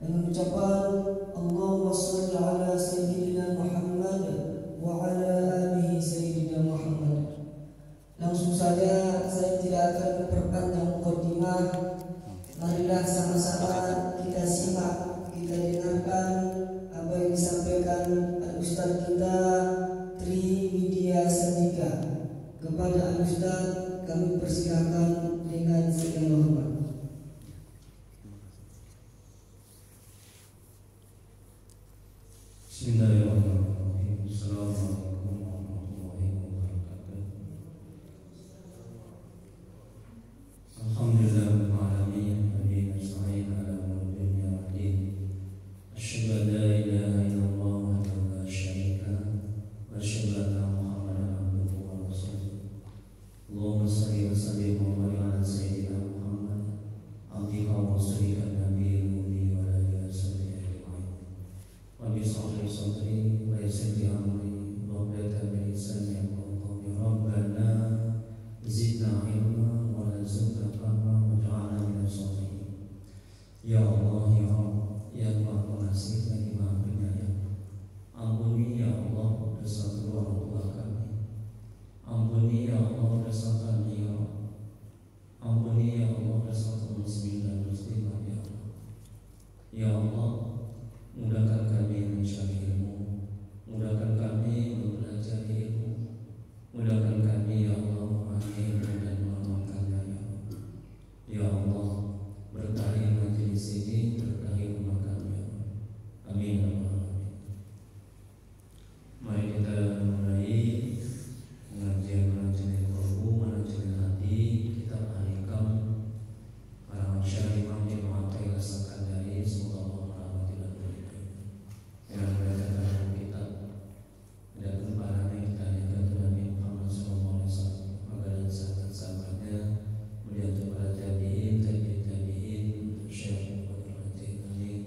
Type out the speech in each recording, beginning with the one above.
dengan ucapan Allahumma shalli ala sayyidina Muhammad wa ala alihi sayyidina Muhammad. Langsung saja, saya tidak akan memperpanjang mukadimah. Marilah sama-sama kita simak, kita dengarkan apa yang disampaikan Al-Ustaz kita Tri Widya Sandika. Kepada Al-Ustaz kami persilakan dengan segala hormat. Bismillahirrahmanirrahim. Assalamualaikum warahmatullahi wabarakatuh. Alhamdulillahirabbil alamin, wa nasta'in ala umuri dunya wad din. Asyhadu an la ilaha illallah wahdahu la syarika lahu wa asyhadu anna Muhammadan abduhu wa rasuluh. Allahumma shalli wa sallim wa barik ala sayyidina Muhammad abdika wa rasulika nabiyil ummi wa ala alihi wa sahbihi ajma'in. Rabbi shrah li sadri wa yassir li amri wahlul min lisani yafqahu qawli. Rabbana zidna ilma wa la zidna fahma waj'alna minaz shalihin. Ya Allah, ya Rabb, ya Maha Pengasih lagi Maha Penyayang, ampuni ya Allah dosa kedua orang tua kami. Ampuni ya Allah dosa kami ya Rabb. Ampuni ya Allah dosa kaum muslimin dan muslimat ya Allah. Ya Allah, mudahkan kami mencari ilmu, mudahkan kami belajar ilmu, mudahkan kami ya Allah memahami ilmu dan mengamalkannya ya Allah. Ya Allah, berkahi majelis ini, berkahi rumah kami ya Allah. Amin ya rabbal alamin. Mari kita mulai pengajian qalbu, pengajian hati. Kita alihkan para masyayikh Imam Ibnu Athaillah As-Sakandari, semoga Allah merahmati dan meridai. Yang berdasarkan kitab dan kemparannya kita hadirkan Nabi Muhammad SAW, maka dan sahabat-sahabatnya, kemudian para tabi'in, tabi'in, Syekh Muhammad Al-Fatih,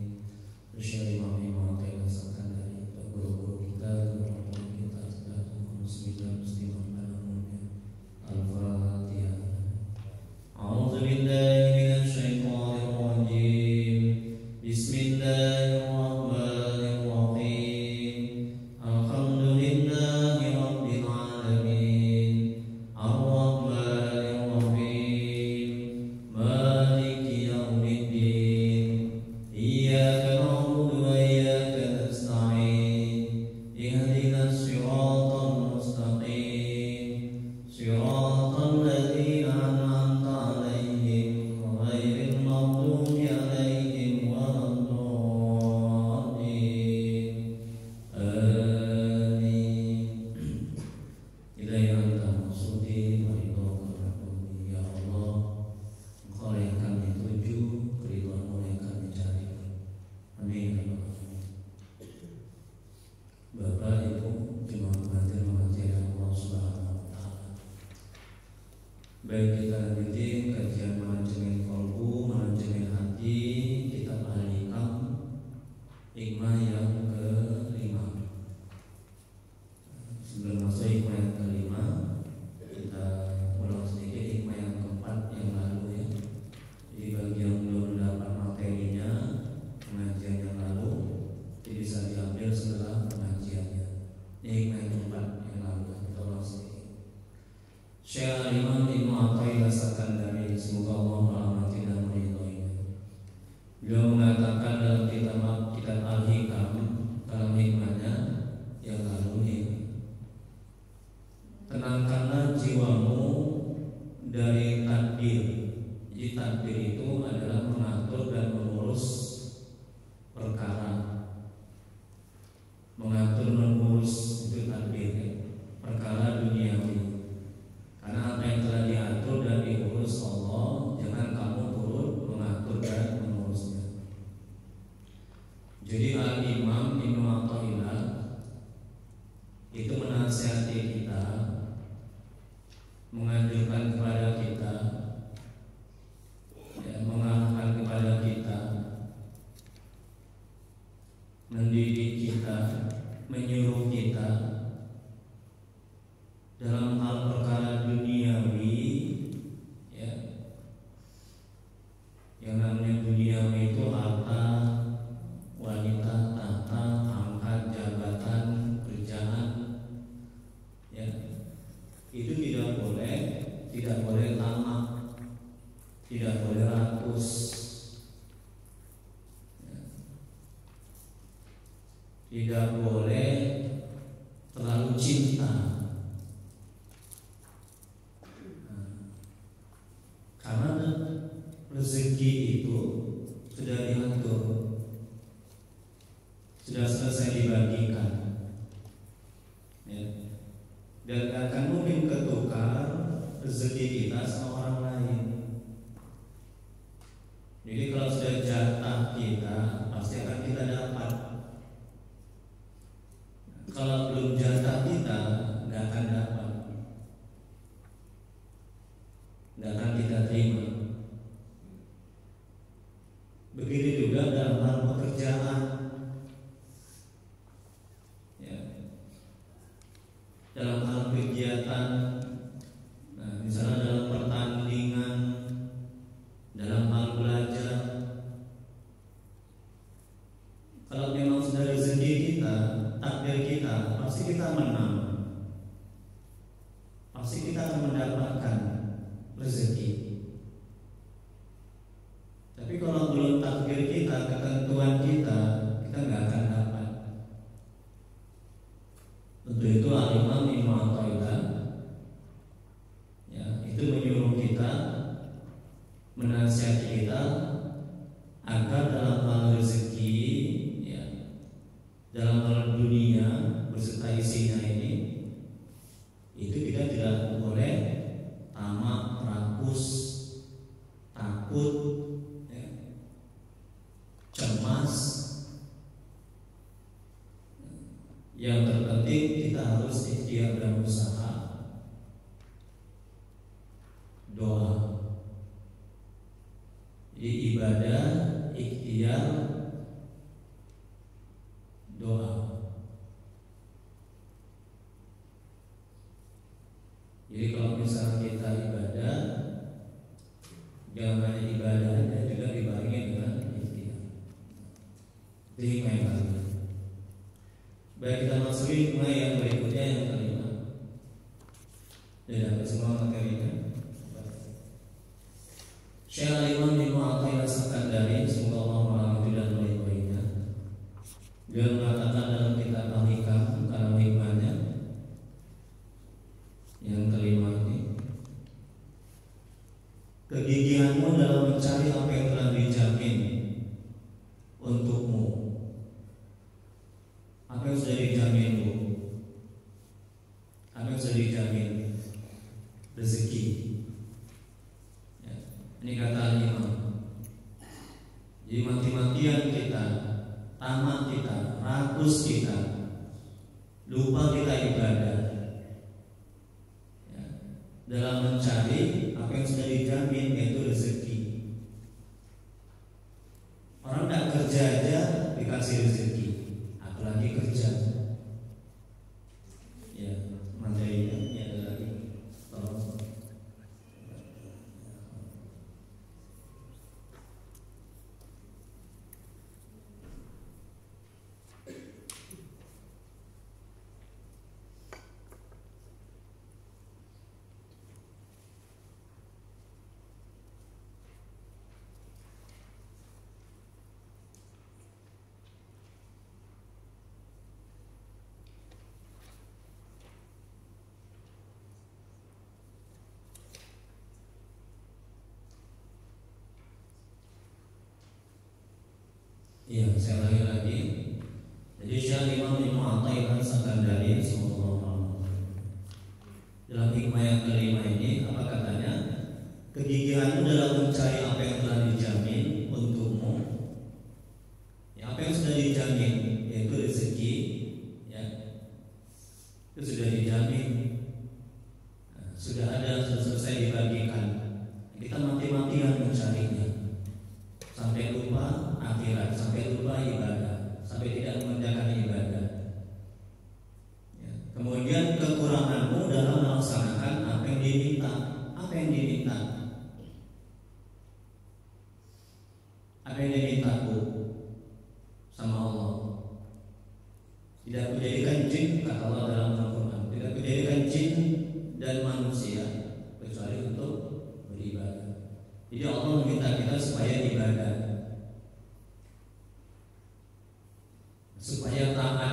Syekh Imam Ibnu Athaillah As-Sakandari, guru-guru kita, orang-orang kita, kaum muslimin muslimat pada umumnya. Al-Fatihah. A'udzu billahi minasy syaithanir rajim. Bismillahirrahmanirrahim. Alhamdulillahi rabbil alamin. Ar-Rahmanir Rahim. Maliki yaumiddin. Iyyaka na'budu wa iyyaka nasta'in. Ihdinas siratal mustaqim. Siratal ladzina an'amta 'alaihim ghairil maghdubi 'alaihim waladdallin. Amin. Ilaihi anta maqsudi wa ridhaka rabbi. Ya Allah, Engkau yang kami tuju, keridhaan-Mu yang kami cari. Amin ya rabbal alamin. Bapak, Ibu, jemaah pengantin Allah Subhanahu wa taala. Baik, kita lanjutin kajian manajemen qalbu, manajemen hati. Kita alihkan hikmah yang kelima. Sebelum masuk hikmah yang kelima, kita ulang sedikit hikmah yang keempat yang lalu ya. Jadi bagi yang belum mendapat materinya pengajian yang lalu, jadi bisa diambil setelah pengajiannya. Ini hikmah yang keempat yang lalu, kita ulang sedikit. Syekh Imam Ibnu Athaillah As-Sakandari, semoga Allah merahmati dan meridhoinya. Beliau mengatakan dalam kitab Al-Hikam, dalam hikmahnya yang lalu ini, tenangkanlah jiwamu dari takdir. Jadi takdir itu adalah mengatur dan mengurus perkara. Mengatur mengurus itu takdir ya. Perkara duniawi. Karena apa yang telah diatur dan diurus Allah, jangan kamu turut mengatur dan mengurusnya. Jadi Al-Imam Ibnu Athaillah itu menasihati kita, menganjurkan kepada kita, ya, mengarahkan kepada kita, mendidik kita, menyuruh kita dalam hal perkara duniawi, ya, yang namanya duniawi itu harta, tidak boleh terlalu cinta. Karena rezeki itu sudah diatur, sudah selesai dibagikan, ya. Dan gak akan mungkin ketukar rezeki kita sama orang lain. Jadi kalau sudah jatah kita, pasti akan kita dapat. Kalau belum jatah kita, gak akan dapat, gak akan kita terima. Begitu juga dalam hal pekerjaan, ya. Dalam hal kegiatan, misalnya dalam pertandingan, dalam hal belajar, kalau memang sudah rezeki kita, takdir kita, pasti kita menang, pasti kita akan mendapatkan rezeki. Tapi kalau belum takdir kita, ketentuan kita nggak akan dapat. Untuk itu Al-Imam Ibnu Athaillah, ya, itu menyuruh kita, menasihati kita agar dalam hal rezeki, ya, dalam hal dunia beserta isinya ini, itu kita tidak boleh tamak, rakus, takut, ya, cemas. Yang terpenting kita harus ikhtiar dan usaha, doa. Jadi ibadah, ikhtiar, doa. Jadi kalau misalnya kita ibadah, jangan hanya ibadahnya, juga dibarengi dengan ikhtiar. Terima kasih. Baik, kita masuki mulai yang berikutnya, yang kelima. Dan semua materinya. Syekh Al-Imam Ibnu Athaillah Sakandari, semoga Allah merahmati dan meridhoinya. Dia mengatakan dalam kitab Al-Hikam, karena hikmahnya yang kelima ini, kegigihanmu dalam mencari apa yang telah dijamin untukmu. Apa yang sudah dijamin, Bu? Apa yang sudah dijamin? Rezeki, ya. Ini kata Imam. Jadi mati-matian kita, tamak kita, rakus kita, lupa kita ibadah, ya, dalam mencari apa yang sudah dijamin, yaitu rezeki. Orang tidak kerja aja dikasih rezeki, apalagi kerja. Ya, materinya ini adalah tolong. Iya, saya lagi. Jadi Syekh Imam Ibnu Athaillah Sakandari, semoga dalam hikmah yang kelima ini, apa katanya? Kegigihanmu dalam mencari apa yang telah dijamin untukmu, ya, apa yang sudah dijamin, yaitu rezeki, ya, itu sudah dijamin, nah, sudah ada, sudah selesai dibagikan. Kita mati-matian mencarinya sampai lupa akhirat, sampai lupa ibadah, sampai tidak mengerjakan ibadah, ya. Kemudian kekuranganmu dalam melaksanakan apa yang diminta. Apa yang diminta? Apa yang dimintaku sama Allah? Tidak kujadikan jin, kata Allah dalam Al-Quran, tidak kujadikan jin dan manusia kecuali untuk beribadah. Jadi Allah meminta kita supaya ibadah, supaya taat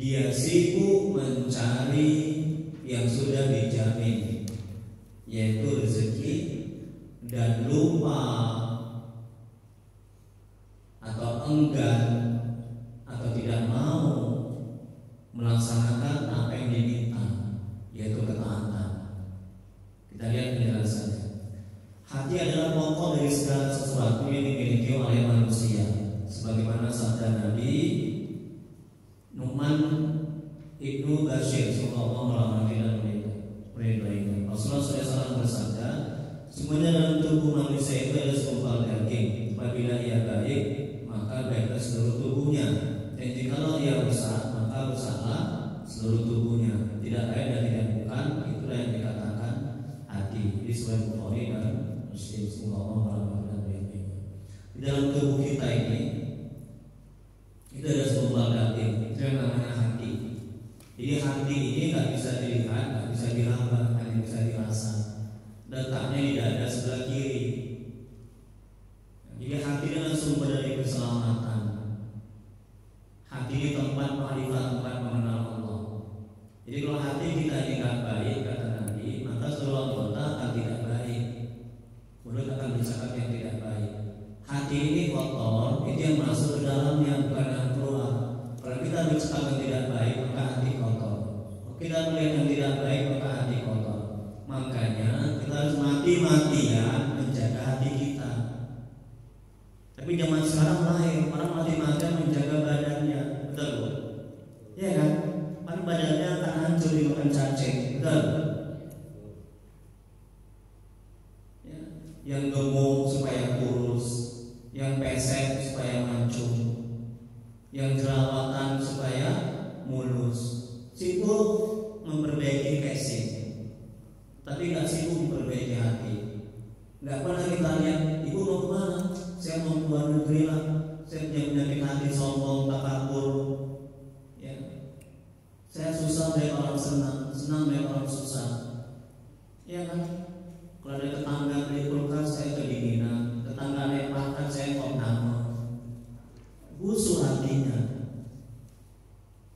dia sibuk mencari yang sudah dijamin, yaitu rezeki, dan lupa atau enggan atau tidak mau melaksanakan apa yang diminta, yaitu ketaatan. Kita lihat penjelasannya. Hati adalah pokok dari segala sesuatu yang dimiliki oleh manusia, sebagaimana sabda Nabi Nu'man Ibnu Bashir sallallahu alaihi wasallam. Rasulullah SAW bersabda, semuanya dalam tubuh manusia itu ada segumpal daging. Apabila ia baik, maka baiklah seluruh tubuhnya, dan jikalau ia rusak, maka rusaklah seluruh tubuhnya. Tidak baik dan tidak bukan, itulah yang dikatakan hati. Di Sahih Bukhari dan Muslim. Sallallahu alaihi wasallam. Di dalam tubuh kita ini itu ada segumpal daging, itu yang namanya hati. Jadi hati ini nggak bisa dilihat, nggak bisa diraba, hanya bisa dirasa. Letaknya di dada sebelah kiri. Jadi hati adalah sumber dari keselamatan. Hati ini tempat ma'rifat, tempat mengenal Allah. Jadi kalau hati kita ini nggak baik, kata Nabi, maka seluruh anggota akan tidak baik. Mulut akan bercakap yang tidak baik. Hati ini kotor, itu yang masuk ke dalamnya, bukan yang keluar. Kalau kita bercakap yang tidak baik, maka hati kotor. Kalau kita melihat yang tidak baik, maka hati kotor. Makanya kita harus mati-matian menjaga hati kita. Tapi zaman sekarang lain, orang mati-matian menjaga badannya, betul bu? Iya kan? Kan badannya akan hancur dimakan cacing, betul? Ya. Yang gemuk supaya kurus, yang pesek supaya mancung, yang jerawatan supaya mulus. Sibuk memperbaiki casing, tapi nggak sibuk memperbaiki hati. Nggak pernah kita lihat, ibu mau kemana? Saya mau keluar negeri lah. Saya punya penyakit hati, sombong, takabur. Ya. Saya susah melihat orang senang, senang melihat orang susah. Ya kan? Kalau ada tetangga beli kulkas, saya kedinginan. Tetangga naik makan, saya kok nama. Busuk hatinya.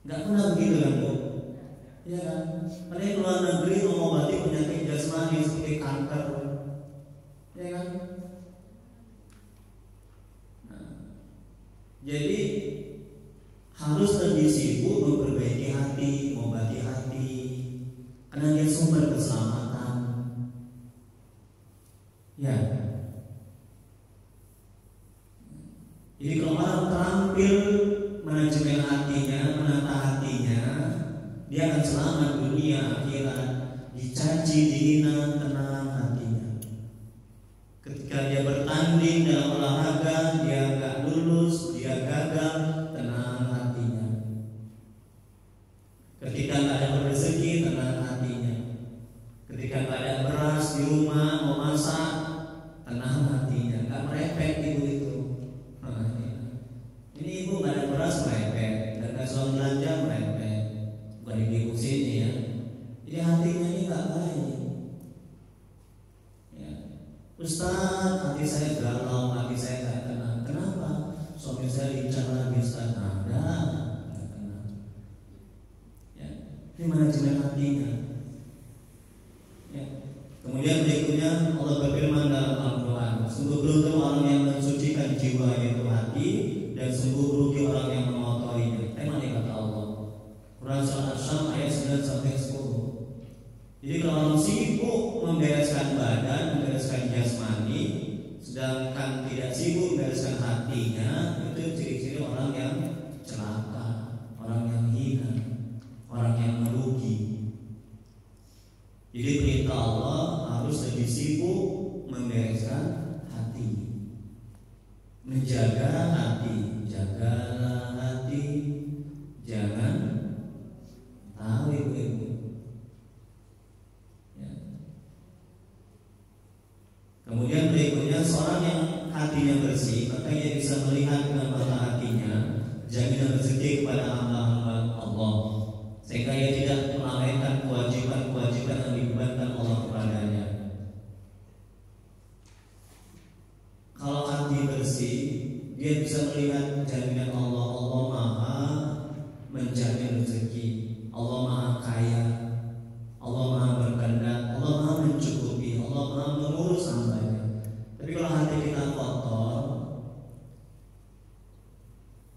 Nggak pernah begitu kan bu? Ya kan? Padahal keluar negeri mengobati penyakit jasmani seperti kanker. Ya kan? Nah, jadi harus lebih sibuk memperbaiki hati, mengobati hati, karena dia sumber keselamatan. Ya. Jadi kalau orang terampil manajemen hatinya, menata hatinya, dia akan selamat dunia akhirat. Dicaci, dihina, tenang hatinya. Ketika dia bertanding dalam olahraga, dia gak lulus, dia gagal, tenang hatinya. Ketika gak ada rezeki, tenang hatinya. Ketika gak ada beras di rumah, mau masak, tenang hatinya. Gak merepet ibu itu. Ini ibu gak ada beras merepet, dan gak soal belanja merepet. Bukan ibu sini ya. Jadi hatinya ini gak baik. Ya. Ustaz, hati saya galau, hati saya gak tenang. Kenapa? Suami saya lincah lagi Ustaz. Ada, gak tenang. Ya. Ini manajemen hatinya. Ya. Kemudian berikutnya Allah berfirman dalam Al-Quran, sungguh beruntung orang yang mensucikan jiwa yaitu hati, dan sungguh rugi orang yang mengotorinya. Tema ini kata Allah. Quran Surah Asy-Syams ayat 9 sampai 10. Jadi kalau orang sibuk membereskan badan, membereskan jasmani, sedangkan tidak sibuk membereskan hatinya, itu ciri-ciri orang yang celaka, orang yang hina, orang yang merugi. Jadi perintah Allah harus lebih sibuk membereskan hati, menjaga hati. Jagalah hati, jangan tahu ibu-ibu. Ya. Kemudian berikutnya, seorang yang hatinya bersih, maka ia bisa melihat dengan mata hatinya jaminan rezeki kepada hamba-hamba Allah, sehingga ia tidak melalaikan kewajiban-kewajiban yang dibebankan Allah kepadanya. Kalau hati bersih, dia bisa rezeki. Allah Maha Kaya, Allah Maha Berkehendak, Allah Maha Mencukupi, Allah Maha Mengurus hambanya. Tapi kalau hati kita kotor,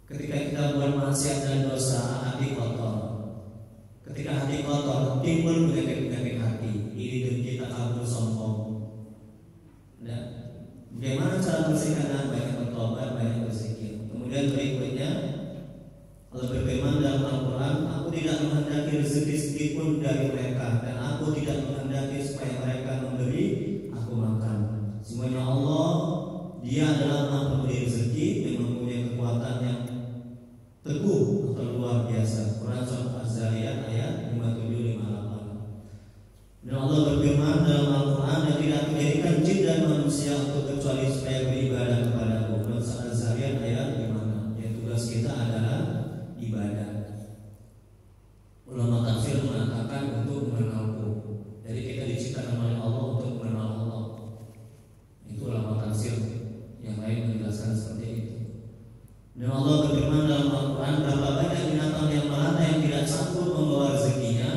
ketika kita buat maksiat dan dosa, hati kotor. Ketika hati kotor, timbul penyakit-penyakit hati. Iri dengki, takabur, sombong. Nah, bagaimana cara bersihkan? Banyak bertobat, banyak berzikir. Kemudian berikutnya, Allah berfirman dalam Al-Quran, aku tidak menghendaki rezeki sedikitpun dari mereka, dan aku tidak menghendaki supaya mereka memberi aku makan. Semuanya Allah, Dia adalah Maha Pemberi rezeki yang mempunyai kekuatan yang teguh atau luar biasa. Quran Surah Az-Zariyat ayat 57-58. Dan Allah berfirman dalam Al-Quran, dan tidak aku jadikan jin dan manusia untuk kecuali supaya beribadah kepadaku. Quran Surah Az-Zariyat ayat 5. Yang tugas kita adalah ibadah. Ulama tafsir mengatakan untuk mengenalku. Jadi kita diciptakan oleh Allah untuk mengenal Allah. Itu ulama tafsir. Yang lain menjelaskan seperti itu. Dan Allah berfirman dalam Al-Quran, berapa banyak binatang yang melata yang tidak sanggup membawa rezekinya,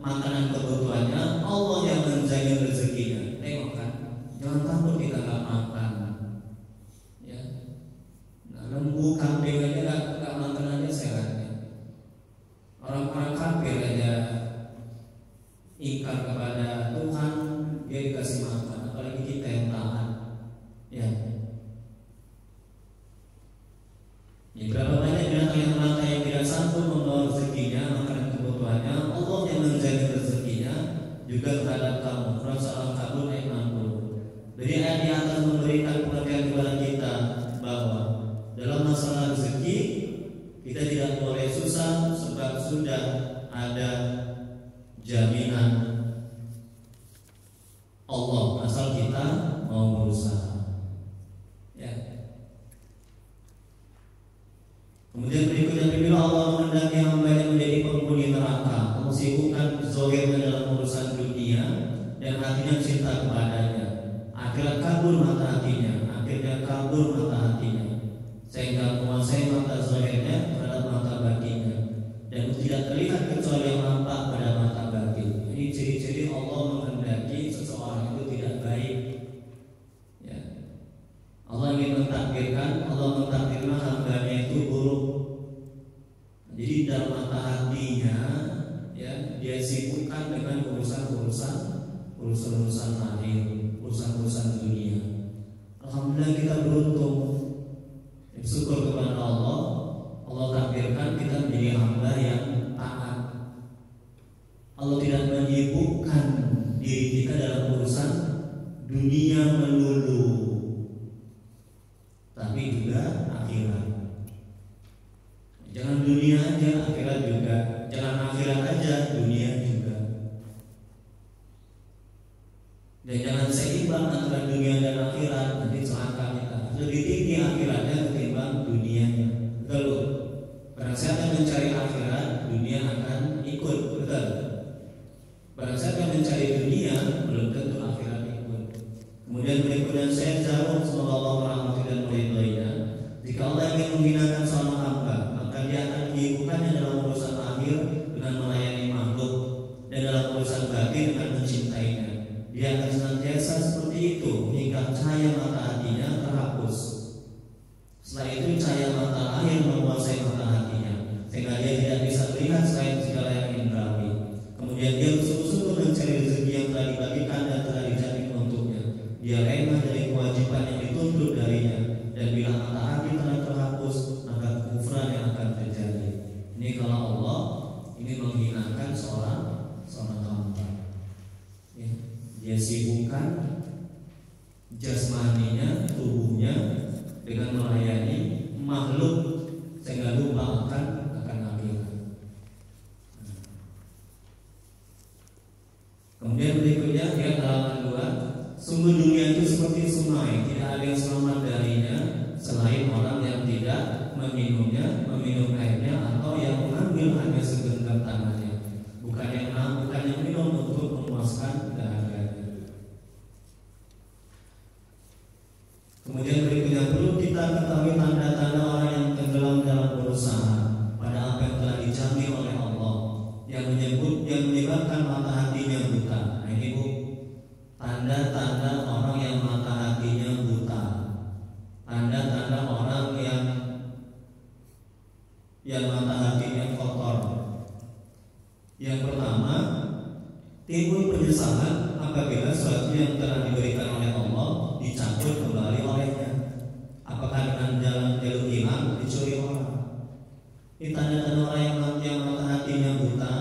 makanan kebutuhannya, Allah yang menjaga rezekinya. Tengok kan, jangan takut kita nggak makan. Ya, nah, lembu, kambing aja nggak makan aja sehatnya. Orang-orang kafir aja ingkar kepada Tuhan, dia dikasih makan, apalagi kita yang taat. Ya. Ya, berapa banyak binatang yang melata yang tidak sanggup membawa rezekinya, makanan kebutuhannya, Allah yang menjaga rezekinya juga terhadap kamu. Quran Surah Al-Kabut ayat 60. Jadi ayat di atas memberikan pengertian kepada kita bahwa dalam masalah rezeki kita tidak boleh susah, sebab sudah ada jaminan Allah asal kita mau berusaha. Ya. Kemudian berikutnya, bila Allah menghendaki hambanya menjadi penghuni neraka, Allah sibukkan zahirnya dalam urusan dunia dan hatinya cinta kepadanya. Akhirat kabur mata hatinya, akhirnya kabur mata hatinya, sehingga menguasai mata zahirnya terhadap mata batinnya, dan tidak terlihat kecuali yang nampak pada mata batin. Ini ciri-ciri Allah menghendaki seseorang itu tidak baik. Ya. Allah ingin mentakdirkan, Allah mentakdirkan hambanya itu buruk. Jadi dalam mata hatinya, ya, dia sibukkan dengan urusan-urusan lahir, urusan-urusan dunia. Alhamdulillah kita beruntung. Syukur kepada Allah, Allah takdirkan kita menjadi hamba yang taat. Allah tidak menyibukkan diri kita dalam urusan dunia melulu, tapi juga akhirat. Jangan dunia aja, akhirat juga. Jangan akhirat aja, dunia juga. Dan jangan seimbang antara dunia dan akhirat, nanti celaka kita. Lebih tinggi akhiratnya ketimbang dunianya. Betul. Barang siapa mencari akhirat, dunia akan ikut. Betul. Barang siapa mencari dunia, belum tentu akhirat ikut. Kemudian berikutnya, saya jawab, semoga Allah merahmati dan meridhoinya. Jika Allah ingin menghinakan seorang hamba, maka dia akan menyibukkannya dalam urusan akhir dengan melayani makhluk, dan dalam urusan batin dengan mencintainya. Dia akan senantiasa seperti itu hingga cahaya mata hatinya terhapus. Setelah itu cahaya mata lahir menguasai mata hatinya, sehingga dia tidak bisa melihat selain segala yang indrawi. Kemudian dia bersungguh-sungguh mencari rezeki yang telah dibagikan dan telah dijamin untuknya. Dia lengah dari kewajiban yang dituntut darinya, dan bila mata hati telah terhapus, maka kekufran yang akan terjadi. Ini kalau Allah ini menghinakan seorang hamba. Ya. Dia sibukkan jasmaninya, tubuhnya dengan melayani makhluk, sehingga lupa akan akhirat. Kemudian berikutnya dia halaman 2. Sungguh dunia itu seperti sungai, tidak ada yang selamat darinya selain orang yang tidak meminumnya, meminum airnya, atau yang mengambil hanya segenggam tangannya, bukan yang minum untuk memuaskan dahaganya. Kemudian berikutnya, perlu kita ketahui tanda-tanda orang yang tenggelam dalam berusaha pada apa yang telah dijamin oleh Allah. Yang pertama, timbul penyesalan apabila sesuatu yang telah diberikan oleh Allah dicabut kembali olehnya. Apakah dengan jalur hilang dicuri orang? Ini tanda-tanda orang yang mata hatinya buta.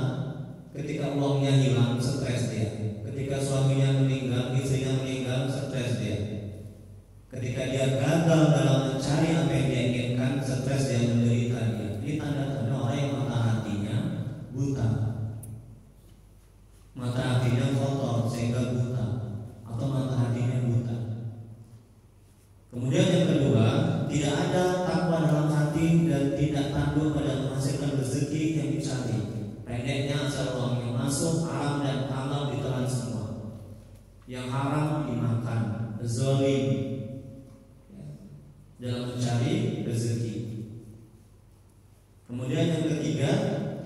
Ketika uangnya hilang, stres dia. Ketika suaminya meninggal, istrinya meninggal, stres dia. Ketika dia gagal dalam mencari apa yang dia inginkan, stres dia, menderita dia. Ini tanda-tanda orang yang mata hatinya buta. Mata hatinya kotor sehingga buta, atau mata hatinya buta. Kemudian yang kedua, tidak ada takwa dalam hati dan tidak tangguh pada menghasilkan rezeki yang dicari. Pendeknya asal uangnya masuk, haram dan halal ditelan semua. Yang haram dimakan, zalim dalam mencari rezeki. Kemudian yang ketiga,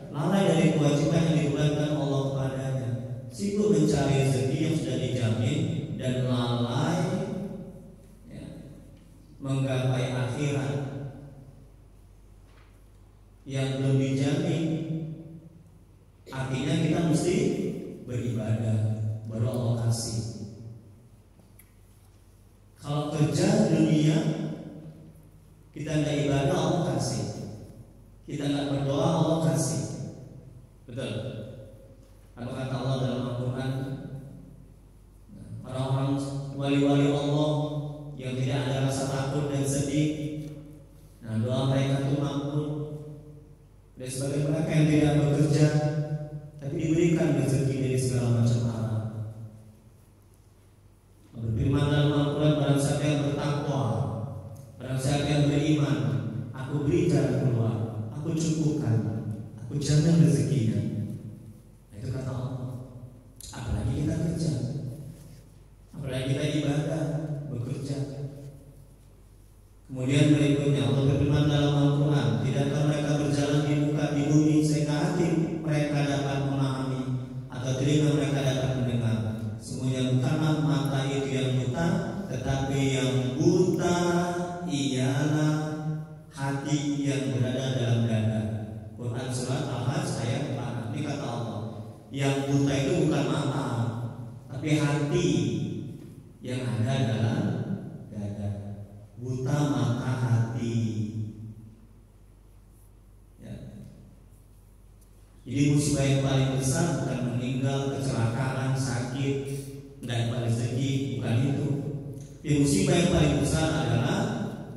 lalai dari kewajiban yang dibebankan Allah kepadanya. Sibuk mencari rezeki yang sudah dijamin dan lalai menggapai akhirat yang belum dijamin. Artinya kita mesti beribadah, baru Allah kasih. Kalau kerja dunia kita nggak ibadah, Allah kasih. Kita nggak berdoa, Allah kasih. Betul. Apa kata Allah dalam Al-Quran? Orang-orang wali-wali Allah yang tidak ada rasa takut dan sedih, nah doa mereka itu makbul. Dan sebagai mereka yang tidak bekerja tapi diberikan rezeki dari segala macam arah. Berfirman dalam Al-Quran, barang siapa yang bertakwa, barang siapa yang beriman, aku beri jalan keluar, aku cukupkan, aku jamin rezekinya. Nah, itu kata Allah. Apalagi kita kerja, apalagi kita ibadah, bekerja. Kemudian berikutnya Allah berfirman dalam Al-Quran, tidakkah mereka berjalan di muka di bumi sehingga hati mereka dapat memahami atau telinga mereka dapat mendengar? Semuanya bukanlah mata itu yang buta, tetapi yang buta ialah hati yang berada dalam dada. Quran surat Al-Hajj ayat 4. Ini kata Allah, yang buta itu bukan mata, tapi hati yang ada dalam dada. Buta mata hati. Ya. Jadi musibah yang paling besar bukan meninggal, kecelakaan, sakit, tidak dapat rezeki, bukan itu. Tapi musibah yang paling besar adalah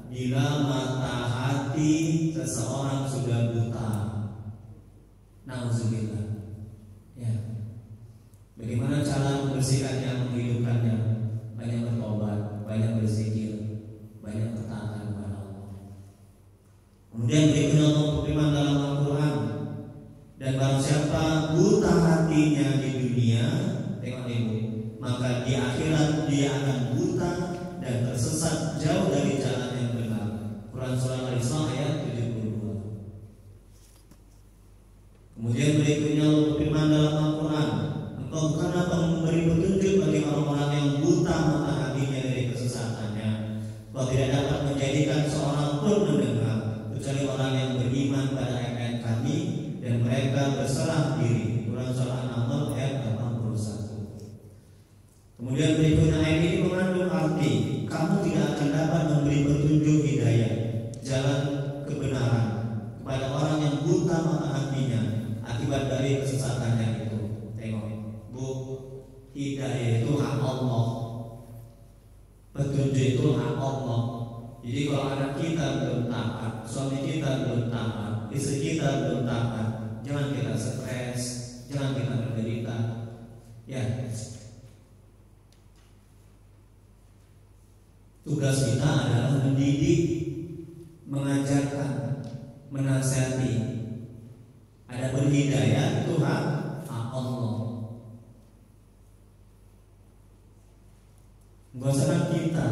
bila mata hati seseorang sudah buta. Nauzubillah. Ya. Bagaimana cara membersihkannya, menghidupkannya? Banyak bertobat, banyak berzikir, banyak bertaatan kepada Allah. Kemudian berikutnya Allah berfirman dalam Al-Quran, dan barang siapa buta hatinya di dunia, tengok ibu, maka di akhirat dia akan buta dan tersesat jauh dari jalan yang benar. Quran surah Al-Isra ayat 72. Kemudian berikutnya Allah berfirman dalam Al-Quran, engkau bukanlah memberi petunjuk bagi orang-orang yang buta mata hatinya dari kesesatannya. Kau tidak dapat menjadikan seorang pun mendengar kecuali orang yang beriman pada ayat-ayat kami dan mereka berserah diri. Quran surah An-Nahl ayat 81. Kemudian berikutnya ayat ini mengandung arti kamu tidak akan dapat memberi petunjuk hidayah, jalan kebenaran kepada orang yang buta mata hatinya akibat dari kesesatannya itu. Tengok, Bu, hidayah itu hak Allah, petunjuk itu hak Allah. Jadi kalau anak kita belum taat, suami kita belum taat, istri kita belum taat, jangan kita stres, jangan kita menderita. Ya, tugas kita adalah mendidik, mengajarkan, menasihati. Ada hidayah itu hak Allah. Gosaran kita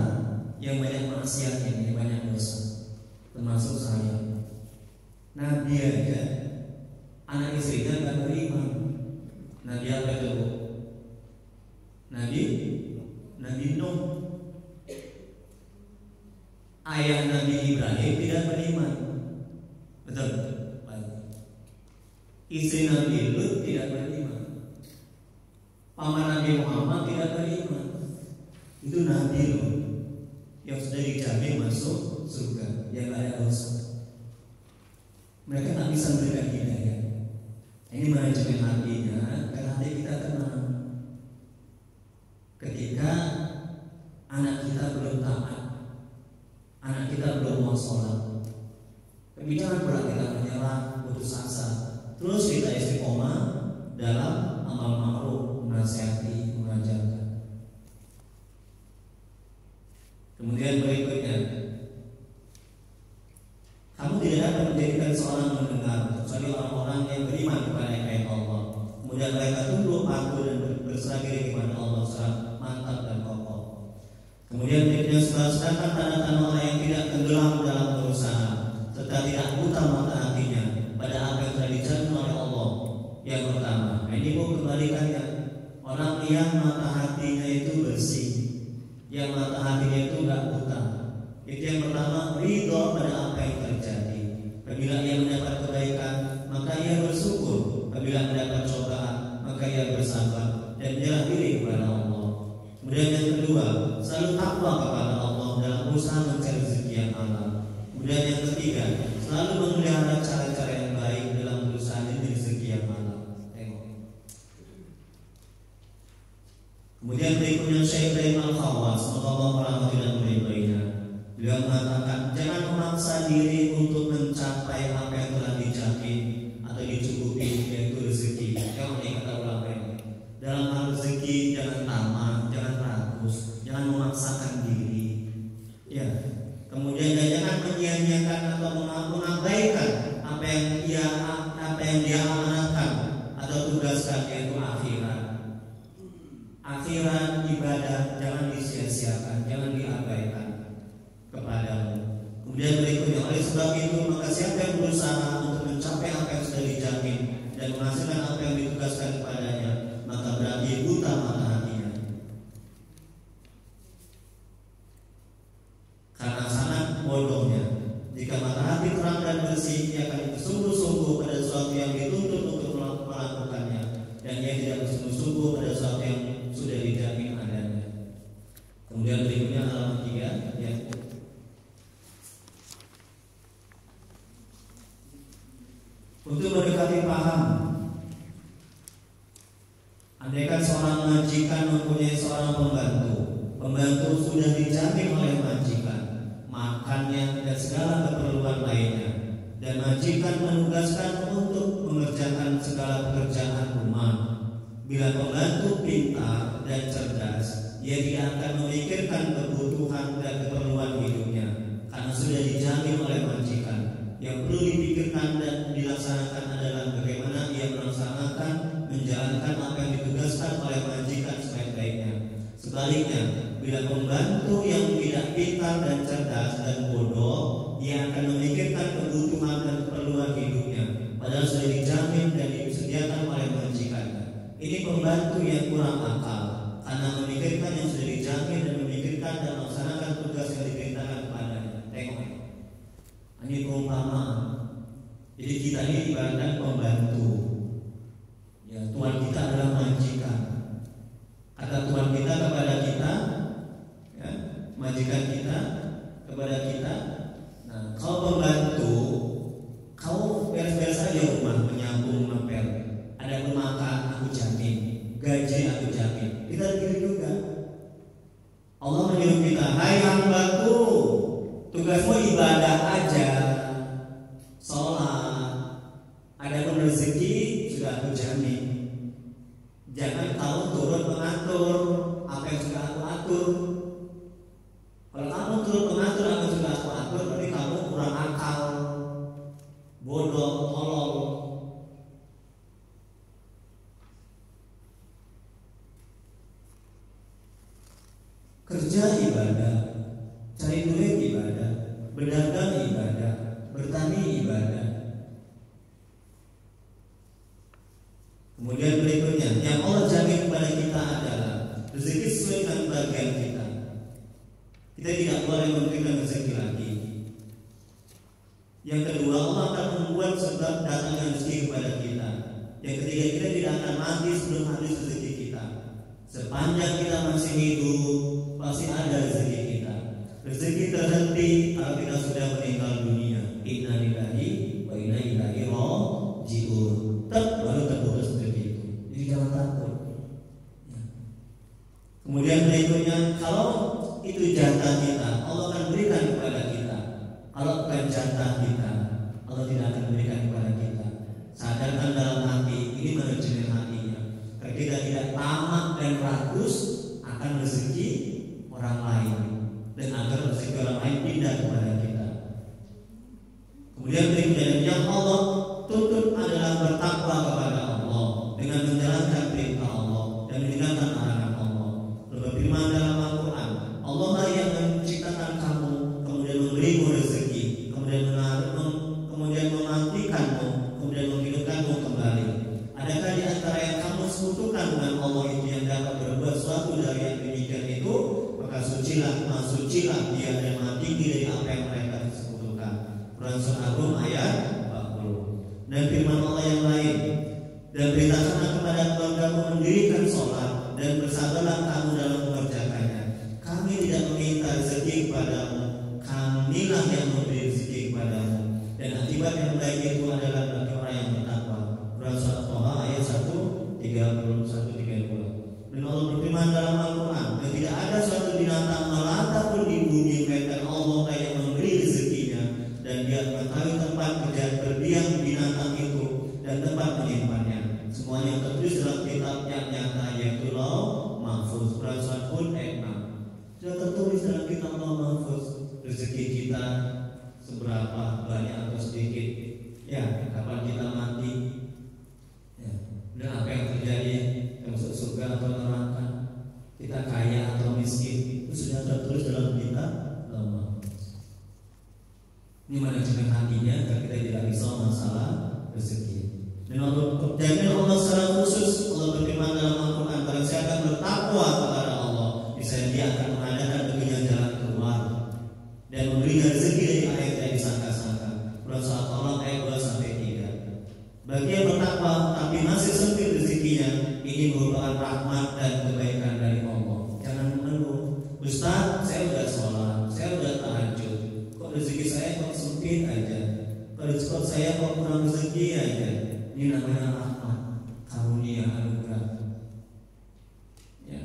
yang banyak maksiat ini, banyak dosa, termasuk saya. Nabi aja, anak istrinya gak beriman. Nabi apa itu? Nabi Nuh. Ayah Nabi Ibrahim tidak beriman. Betul. Istri Nabi Lut tidak beriman, paman Nabi Muhammad tidak beriman. Itu Nabi loh, yang sudah dijamin masuk surga, yang gak ada dosa. Mereka tak bisa memberikan hidayah. Ini manajemen hatinya, karena hati kita tenang. Ketika anak kita belum taat, anak kita belum mau sholat, tapi jangan pula kita menyerah, putus asa. Terus kita istiqomah dalam amal ma'ruf, menasihati, mengajarkan. Kemudian berikutnya, kamu tidak dapat menjadikan seorang mendengar kecuali orang-orang yang beriman kepada ayat Allah. Kemudian mereka tunduk patuh dan berserah diri kepada Allah secara mantap dan kokoh. Kemudian berikutnya, sedangkan tanda-tanda orang yang tidak tenggelam dalam berusaha serta tidak buta mata hatinya pada apa yang telah dijamin oleh Allah. Yang pertama, ini pun kebalikannya, orang yang mata hatinya itu bersih, yang mata hatinya itu tidak buta. Itu yang pertama, ridho pada apa yang terjadi. Apabila ia mendapat kebaikan, maka ia bersyukur. Apabila mendapat cobaan, maka ia bersabar dan menyerah diri kepada Allah. Kemudian yang kedua, selalu takwa kepada Allah dalam usaha mencari rezeki yang halal. Kemudian yang ketiga, selalu memelihara cara-cara yang baik dalam berusaha mencari rezeki yang halal. Kemudian berikutnya Syekh Ibrahim Al-Khawas, semoga Allah merahmati dan meridhoinya. Beliau mengatakan, jangan memaksa diri untuk mencapai apa yang telah dijamin atau dicukupi, yaitu rezeki. Yang ini kata ulama ini. Dalam hal rezeki jangan tamak, jangan rakus, jangan memaksakan diri. Ya. Kemudian jangan menyia-nyiakan atau mengabaikan apa yang dia amanatkan atau tugaskan, yaitu akhirat. Akhirat ibadah jangan disia-siakan, jangan diabaikan kepadamu. Kemudian berikutnya, oleh sebab itu maka siapa yang berusaha untuk mencapai apa yang sudah dijamin dan menghasilkan apa yang ditugaskan kepadanya, maka berarti buta mata hatinya. Karena sangat bodohnya jika mata hati terang dan bersih, ia akan bersungguh-sungguh pada sesuatu yang dituntut untuk melakukannya, dan ia tidak bersungguh-sungguh pada sesuatu yang sudah dijamin adanya. Kemudian berikutnya halaman 3, ya. Untuk mendekati paham, andaikan seorang majikan mempunyai seorang pembantu sudah dijamin oleh majikan makannya dan segala keperluan lainnya, dan majikan menugaskan untuk mengerjakan segala pekerjaan rumah. Bila pembantu pintar dan cerdas, ia tidak akan memikirkan kebutuhan dan keperluan hidupnya, karena sudah dijamin oleh majikan. Yang perlu dipikirkan dan dilaksanakan adalah bagaimana ia melaksanakan, menjalankan apa yang ditugaskan oleh majikan sebaik-baiknya. Sebaliknya, bila pembantu yang tidak pintar dan cerdas dan bodoh, ia akan memikirkan kebutuhan dan keperluan hidupnya, padahal sudah dijamin dan disediakan oleh majikannya. Ini pembantu yang kurang akal, karena memikirkan yang sudah dijamin dan memikirkan dan melaksanakan tugas yang diperintahkan kepadanya. Tengok, ini perumpamaan. Jadi kita ini ibaratkan pembantu. Ya, Tuhan kita adalah majikan. Kata Tuhan kita kepada kita, ya, majikan kita kepada kita. Nah, kalau pembantu, kau beres-beres aja rumah, menyapu, ngepel. Ada makan, aku jamin. Gaji aku jamin. Kita begitu juga. Allah menyuruh kita, hai hambaku, tugasmu ibadah aja, sholat. Adapun rezeki sudah aku jamin. Jangan kamu turut mengatur apa yang sudah aku atur. Kalau kamu turut mengatur apa yang sudah aku atur, berarti kamu kurang akal, bodoh, tolol. Kerja ibadah, cari duit ibadah, berdagang ibadah, bertani ibadah. Kemudian berikutnya, yang Allah jamin kepada kita adalah rezeki sesuai dengan bagian kita. Kita tidak boleh memberikan rezeki lagi. Yang kedua, Allah akan membuat sebab datangnya rezeki kepada kita. Yang ketiga, kita tidak akan mati sebelum habis rezeki kita. Sepanjang kita masih hidup, pasti ada rezeki kita. Rezeki terhenti kalau kita sudah meninggal dunia. Inna lillahi wa inna ilaihi raji'un. Baru terputus rezeki itu. Jadi jangan takut. Ya. Kemudian berikutnya, kalau itu jatah kita, Allah akan berikan kepada kita. Kalau bukan jatah kita, Allah tidak akan berikan kepada kita. Sadarkan dalam hati, ini manajemen hatinya. Karena kita tidak tamak dan ragus akan rezeki orang lain, dan agar rezeki orang lain pindah kepada kita. Kemudian berikutnya, yang Allah tuntut adalah bertakwa kepada Allah dengan menjalankan perintah Allah dan meninggalkan larangan Allah. Berfirman dalam Al-Quran, Allah lah yang menciptakan kamu, kemudian memberimu rezeki, kemudian mematikanmu, kemudian menghidupkanmu kembali. Adakah di antara yang kamu sekutukan dengan Allah itu yang dapat berbuat suatu dari yang demikian itu? Maka sucilah dia dan maha tinggi dari apa yang mereka sekutukan. Quran Surah Rum ayat 40. Dan firman Allah yang lain, dan beritakanlah kepada keluargamu mendirikan sholat dan bersabarlah kamu dalam mengerjakannya. Kami tidak meminta rezeki kepadamu, kamilah yang memberi rezeki kepadamu, dan akibat yang baik itu adalah bagi orang yang bertakwa. Quran Surah Toha ayat 1:31-32. Dan Allah berfirman dalam Al-Quran, dan tidak ada suatu binatang melata pun di bumi melainkan Allah yang memberi rezekinya, dan Dia mengetahui tempat berdiam binatang itu dan tempat menyimpannya. Semuanya tertulis dalam kitab yang nyata, yaitu Lauh Mahfuz. Quran Surah Hud ayat 6. Sudah tertulis dalam kitab Lauh Mahfuz rezeki kita seberapa banyak atau sedikit, ya, kapan kita mati, ya, dan apa yang terjadi, kita masuk surga atau neraka, kita kaya atau miskin, itu sudah tertulis dalam kitab Lauh Mahfuz. Ini manajemen hatinya agar kita tidak risau masalah rezeki. Dan Allah secara khusus, Allah berfirman dalam Al-Quran, barang siapa yang bertakwa kepada Allah, misalnya dia akan mengadakan baginya jalan keluar dan memberinya rezeki dari arah yang tidak disangka-sangka. Quran Surah Al-Alaq ayat 2-3. Bagi yang bertakwa tapi masih sempit rezekinya, ini merupakan rahmat dan kebaikan dari Allah. Jangan mengeluh, Ustaz, saya udah sholat, saya udah tahajud, kok rezeki saya kok sempit aja, kok saya kok kurang rezeki aja. Ini namanya rahmat, karunia, anugerah. Ya.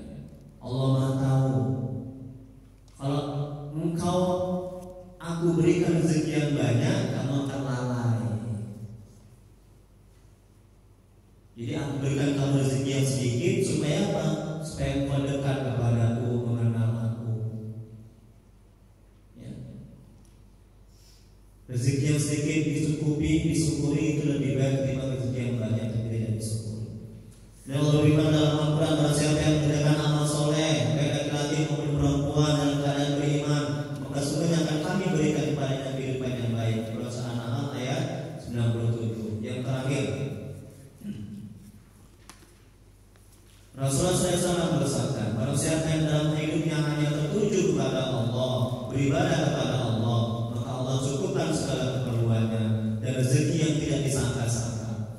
Allah Maha tahu. Kalau engkau aku berikan rezeki yang banyak, kamu akan lalai. Jadi aku berikan kamu rezeki yang sedikit supaya apa? Supaya engkau dekat kepadaku, mengenal aku. Ya. Rezeki yang sedikit disyukuri itu lebih baik ketimbang rezeki yang banyak tapi tidak disyukuri. Dan Allah berfirman dalam Al-Quran, barang siapa yang mengerjakan amal soleh, baik laki-laki maupun perempuan dalam keadaan beriman, maka sungguhnya akan kami berikan kepadanya kehidupan yang baik. Quran Surah An-Nahl ayat 97. Yang terakhir, Rasulullah SAW bersabda, barang siapa yang dalam hidupnya hanya tertuju kepada Allah, beribadah kepada Allah, maka Allah cukupkan segala keperluannya dan rezeki yang tidak disangka-sangka.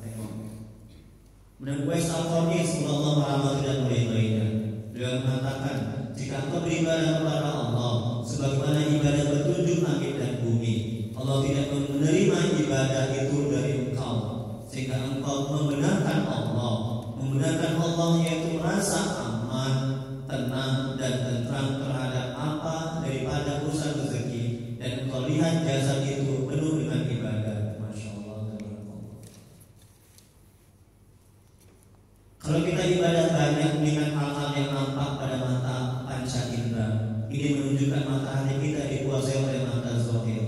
Dan Uwais Al-Qarni sallallahu alaihi dan murid-muridnya, beliau mengatakan, jika engkau beribadah kepada Allah sebagaimana ibadah bertujuh langit dan bumi, Allah tidak menerima ibadah itu dari engkau, sehingga engkau membenarkan Allah yaitu merasa aman, tenang dan tentram terhadap apa daripada urusan rezeki, dan engkau lihat jasad itu penuh dengan ibadah. Masya Allah. Kalau kita ibadah banyak mengingat hal-hal yang nampak pada mata panca indera, ini menunjukkan mata hati kita dikuasai oleh mata zahir.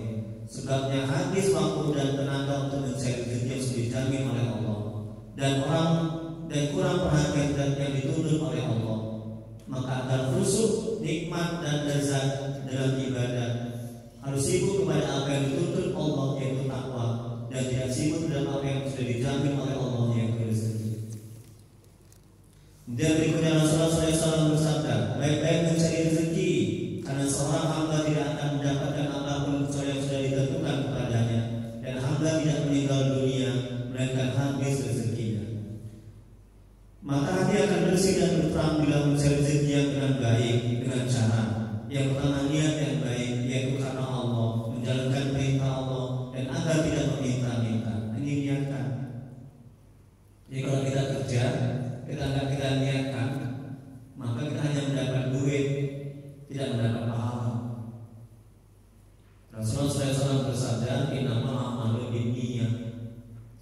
Sebabnya habis waktu dan tenaga untuk mencari rezeki yang sudah dijamin oleh Allah, dan kurang perhatian dan yang dituntut oleh Allah. Maka agar khusyuk, nikmat dan lezat dalam ibadah, harus sibuk kepada apa yang dituntut Allah, yaitu takwa, dan tidak sibuk dalam apa yang sudah dijamin oleh Allah, yaitu rezeki. Dan berikutnya Rasulullah SAW bersabda, baik-baik mencari rezeki, karena seorang hamba tidak akan mendapatkan apapun kecuali yang sudah ditentukan kepadanya, dan hamba tidak meninggal dunia melainkan habis rezekinya. maka hati akan bersih dan berterang bila mencari rezeki yang dengan baik dengan cara yang pertama niat yang baik, yaitu karena Allah, menjalankan perintah Allah dan agar tidak meminta-minta. Ini niatkan. Jadi kalau kita kerja, kita niatkan, maka kita hanya mendapat duit, tidak mendapat pahala. Rasulullah SAW bersabda, innamal a'malu binniyat.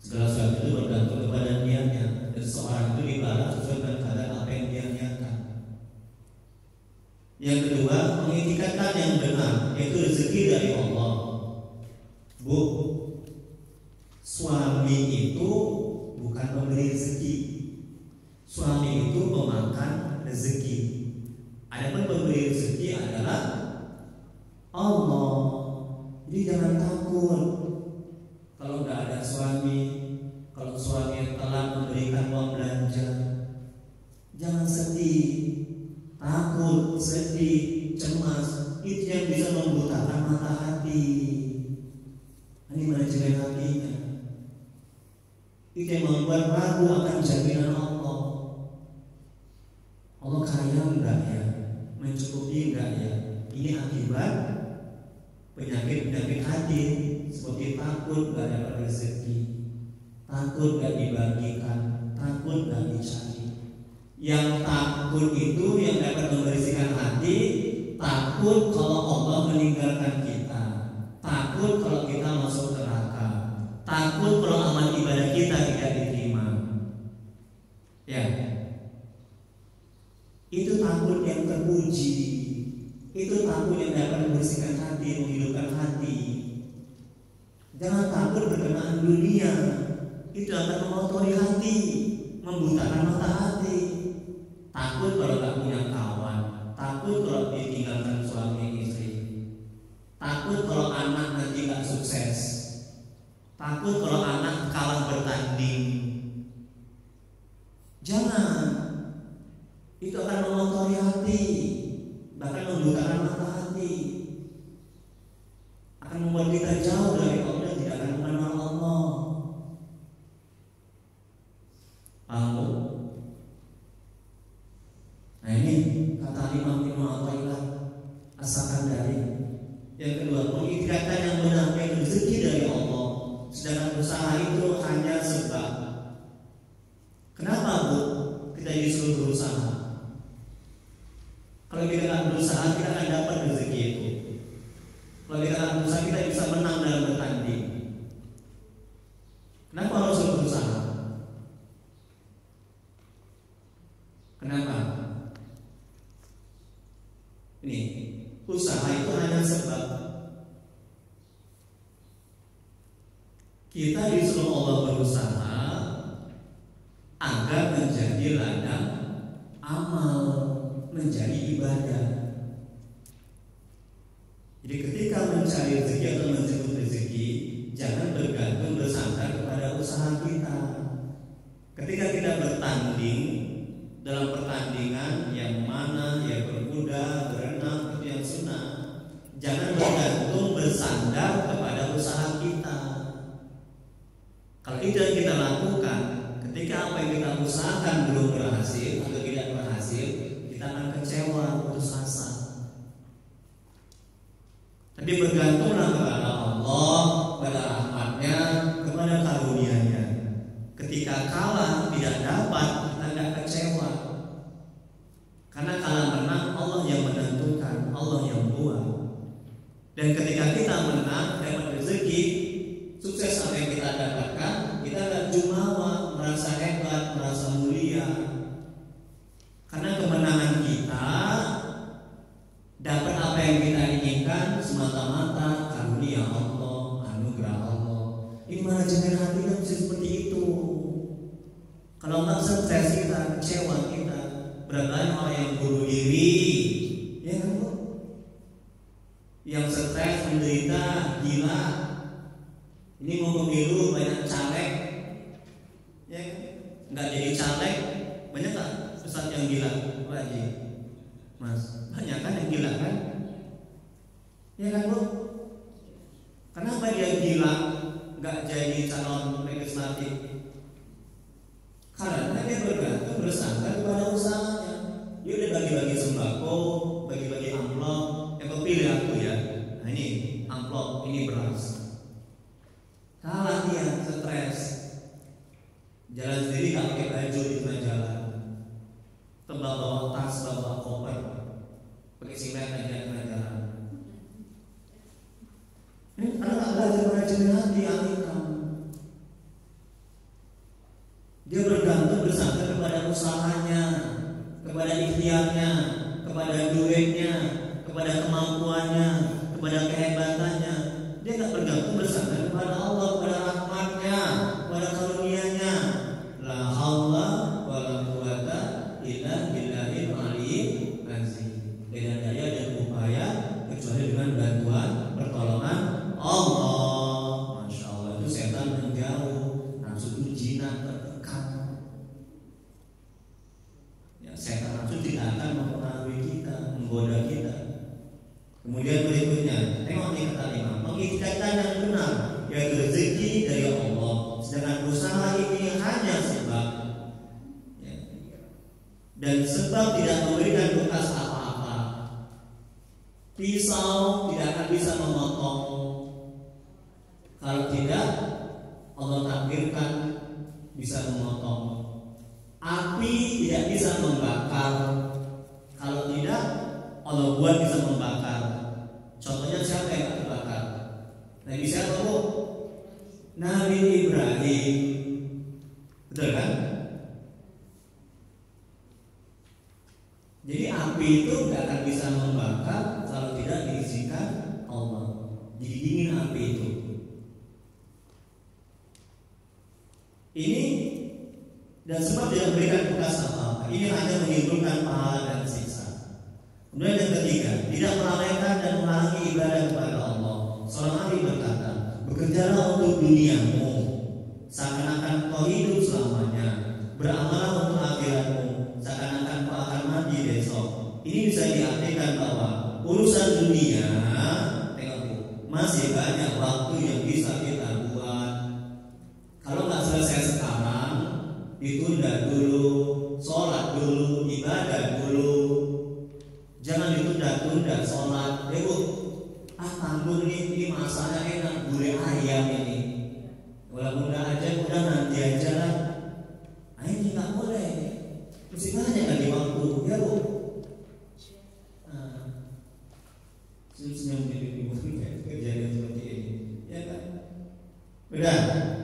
Segala sesuatu itu bergantung kepada niatnya, dan seorang itu dibalas sesuai dengan kadar apa yang dia niatkan. Yang kedua, mengitikadkan yang benar, yaitu rezeki dari Allah. Bu, suami itu bukan pemberi rezeki. Suami itu pemakan rezeki. Adapun pemberi rezeki adalah Allah. Jadi jangan takut kalau tidak ada suami, kalau suami telah memberikan uang belanja, jangan sedih, takut, sedih, cemas. Itu yang bisa membutakan mata hati. Ini manajemen hatinya. Itu yang membuat ragu akan jaminan Allah. Allah kaya enggak ya? Mencukupi enggak ya? Ini akibat penyakit-penyakit hati, seperti takut gak dapat rezeki, takut gak dibagikan, takut gak dicari. Yang takut itu yang dapat membersihkan hati, takut kalau Allah meninggalkan kita, takut kalau kita masuk neraka, takut kalau amal ibadah kita tidak diterima. Ya, itu takut yang terpuji. Itu takut yang dapat membersihkan hati, menghidupkan hati. Jangan takut berkenaan dunia. Itu akan mengotori hati, membutakan mata hati. Takut kalau tak punya kawan, takut kalau ditinggalkan suami istri, takut kalau anak nanti gak sukses, takut kalau anak kalah bertanding. Jangan. Itu akan mengotori hati, bahkan membutakan mata hati, akan membuat kita jauh dari Allah dan tidak akan mengenal Allah. Paham? Nah ini kata Imam Ibnu Athaillah As-Sakandari. Yang kedua, mengitikadkan yang benar, yaitu rezeki dari Allah, sedangkan usaha itu hanya sebab. Kenapa Bu kita disuruh berusaha? Kalau kita akan berusaha, kita akan dapat rezeki itu. Kalau kita akan berusaha, kita bisa menang dalam bertanding. Kenapa harus berusaha? Kenapa? Ini usaha itu hanya sebab. Kita disuruh Allah berusaha agar menjadi ladang amal, menjadi ibadah. Jadi ketika mencari rezeki atau menjemput rezeki, jangan bergantung bersandar kepada usaha kita. Ketika kita bertanding dalam pertandingan yang mana, yang berkuda, berenang, itu yang sunnah, jangan bergantung bersandar kepada usaha kita. Kalau itu yang kita lakukan, ketika apa yang kita usahakan belum berhasil atau tidak berhasil, kita akan kecewa, putus asa. Tapi bergantunglah kepada Allah, kepada rahmatnya, kepada karunia-Nya. Ketika kalah tidak dapat, kita tidak kecewa. Karena kalah menang Allah yang menentukan, Allah yang buat. Dan ketika kita menang, dapat rezeki, sukses apa yang kita dapatkan, kita tidak jumawa, merasa hebat, merasa mulia. Karena kemenangan kita, dapat apa yang kita inginkan semata-mata karunia Allah, anugerah Allah. Ini manajemen hati kan bisa seperti itu. Kalau nggak sukses kita, kecewa kita. Berapa banyak orang yang bunuh diri, ya kan Bu? Yang stres, menderita, gila. Ini mau pemilu banyak caleg, ya kan? Nggak jadi caleg, banyak kan Ustaz yang gila, lagi, Mas. Banyak kan yang gila kan? Ya kan Bu? Kenapa dia gila nggak jadi calon legislatif? Karena dia bergantung bersandar kepada usahanya. Dia udah bagi-bagi sembako, bagi-bagi amplop, pilih aku ya. Nah ini amplop, ini beras. Kalah dia, stres. Jalan sendiri gak pakai baju di tengah jalan. Tebak bawa tas, bawa koper, pakai simet aja di tengah jalan. Karena gak belajar manajemen hati, alihkan. Dia bergantung bersandar kepada usahanya, kepada ikhtiarnya, kepada duitnya, kepada kemampuannya, kepada kehebatannya. Dia nggak bergantung bersandar kepada Allah, kepada rahmatnya, kepada karunia-Nya. La haula wala quwata illa billahil aliyyil azim. Tidak daya dan upaya kecuali dengan bantuan pertolongan Allah. Masya Allah, itu setan menjauh, nafsu itu jinak tertekan. Ya, setan nafsu tidak akan mempengaruhi kita, menggoda kita. Kemudian berikutnya, tengok nih kata Imam, mengikhtiarkan yang benar, yaitu rezeki dari Allah. Sedangkan usaha ini hanya sebab, ya. Dan sebab tidak memberikan bekas apa-apa. Pisau tidak akan bisa memotong. Kalau tidak, Allah takdirkan bisa memotong. Api tidak bisa membakar. Kalau tidak, Allah buat bisa membakar. Contohnya siapa yang terbakar? Nabi siapa bu? Nabi Ibrahim. Betul kan? Jadi api itu tidak akan bisa membakar kalau tidak diizinkan Allah. Jadi dingin api itu. Ini dan sebab tidak memberikan bekas apa-apa. Ini hanya menimbulkan pahala dan siksa. Kemudian yang ketiga, tidak melalaikan dan menghalangi ibadah kepada Allah. Seorang nabi berkata, bekerjalah untuk duniamu, seakan-akan kau hidup selamanya. Beramalah untuk akhiratmu, seakan-akan kau akan mati besok. Ini bisa diartikan bahwa urusan dunia, tengok, masih banyak waktu yang bisa kita buat. Kalau nggak selesai sekarang, ditunda dulu, sholat dulu, ibadah dulu. Jangan ditunda-tunda sholat. Ya bu, tanggung ini masanya enak, gulai ayam ini. Walau mudah aja, udah nanti aja lah. Nah ini nggak boleh. Mesti banyak lagi waktu, ya bu. Senyum di ibu kejadian seperti ini, ya kan? Udah.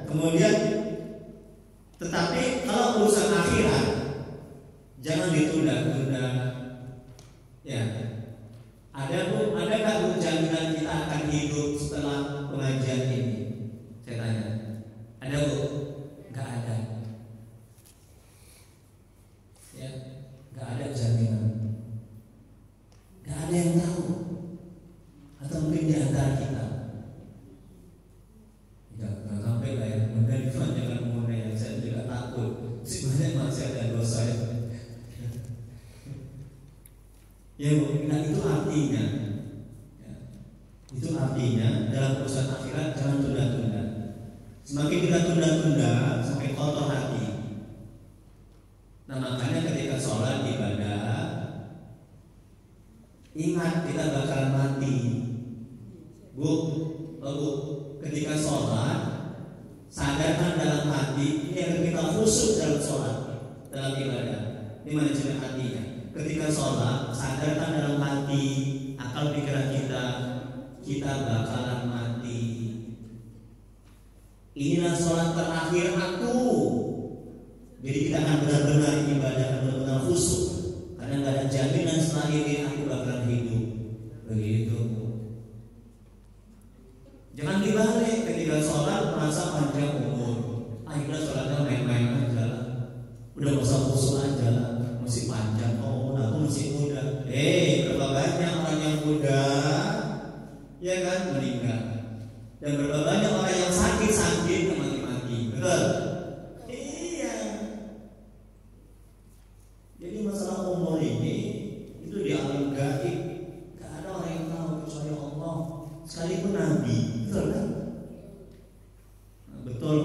Kemudian, tetapi kalau urusan akhirat, jangan ditunda-tunda. Ya, ada nggak bu jaminan kita akan hidup setelah pengajian ini? Saya tanya. Ada bu? Nggak ada. Ya, nggak ada jaminan. Nggak ada yang tahu. Atau mungkin di antara kita. Nggak sampai lah ya. Mungkin jangan mengenai yang saya juga takut. Sebenarnya masih ada dosa ya. Ya, nah itu artinya, ya, itu artinya dalam urusan akhirat jangan tunda-tunda. Semakin kita tunda-tunda, semakin kotor hati. Nah makanya ketika sholat ibadah, ingat kita bakalan mati. Bu, ketika sholat, sadarkan dalam hati ini agar kita khusyuk dalam sholat, dalam ibadah. Ini manajemen hatinya. Ketika sholat, sadarkan dalam hati, akal pikiran kita bakalan mati. Inilah sholat terakhir aku. Jadi kita akan benar-benar ibadah, benar-benar khusyuk. Karena nggak ada jaminan setelah ini aku bakalan hidup. Begitu. Jangan dibalik ketika sholat merasa panjang umur. Akhirnya sholatnya main-main aja lah. Udah nggak usah khusyuk aja lah. Masih panjang, aku masih muda. Berapa banyak orang yang muda, ya kan, meninggal. Dan berapa banyak orang yang sakit yang mati-mati. Betul? Iya. Jadi masalah umur ini itu di alam gaib. Gak ada orang yang tahu kecuali Allah. Sekalipun Nabi, betul kan? Nah, betul.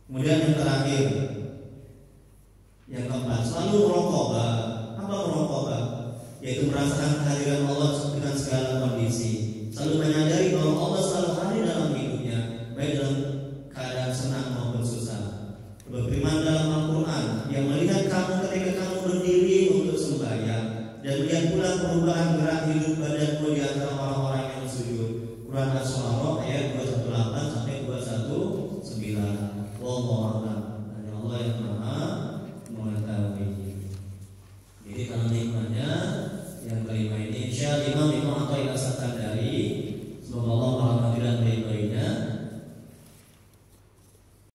Kemudian yang terakhir, merasakan kehadiran Allah dengan segala kondisi, selalu menyadari bahwa Allah selalu hadir dalam hidupnya, baik dalam keadaan senang maupun susah. Berfirman dalam Al-Quran, yang melihat kamu ketika kamu berdiri untuk sembahyang, dan melihat pula perubahan gerak hidup badan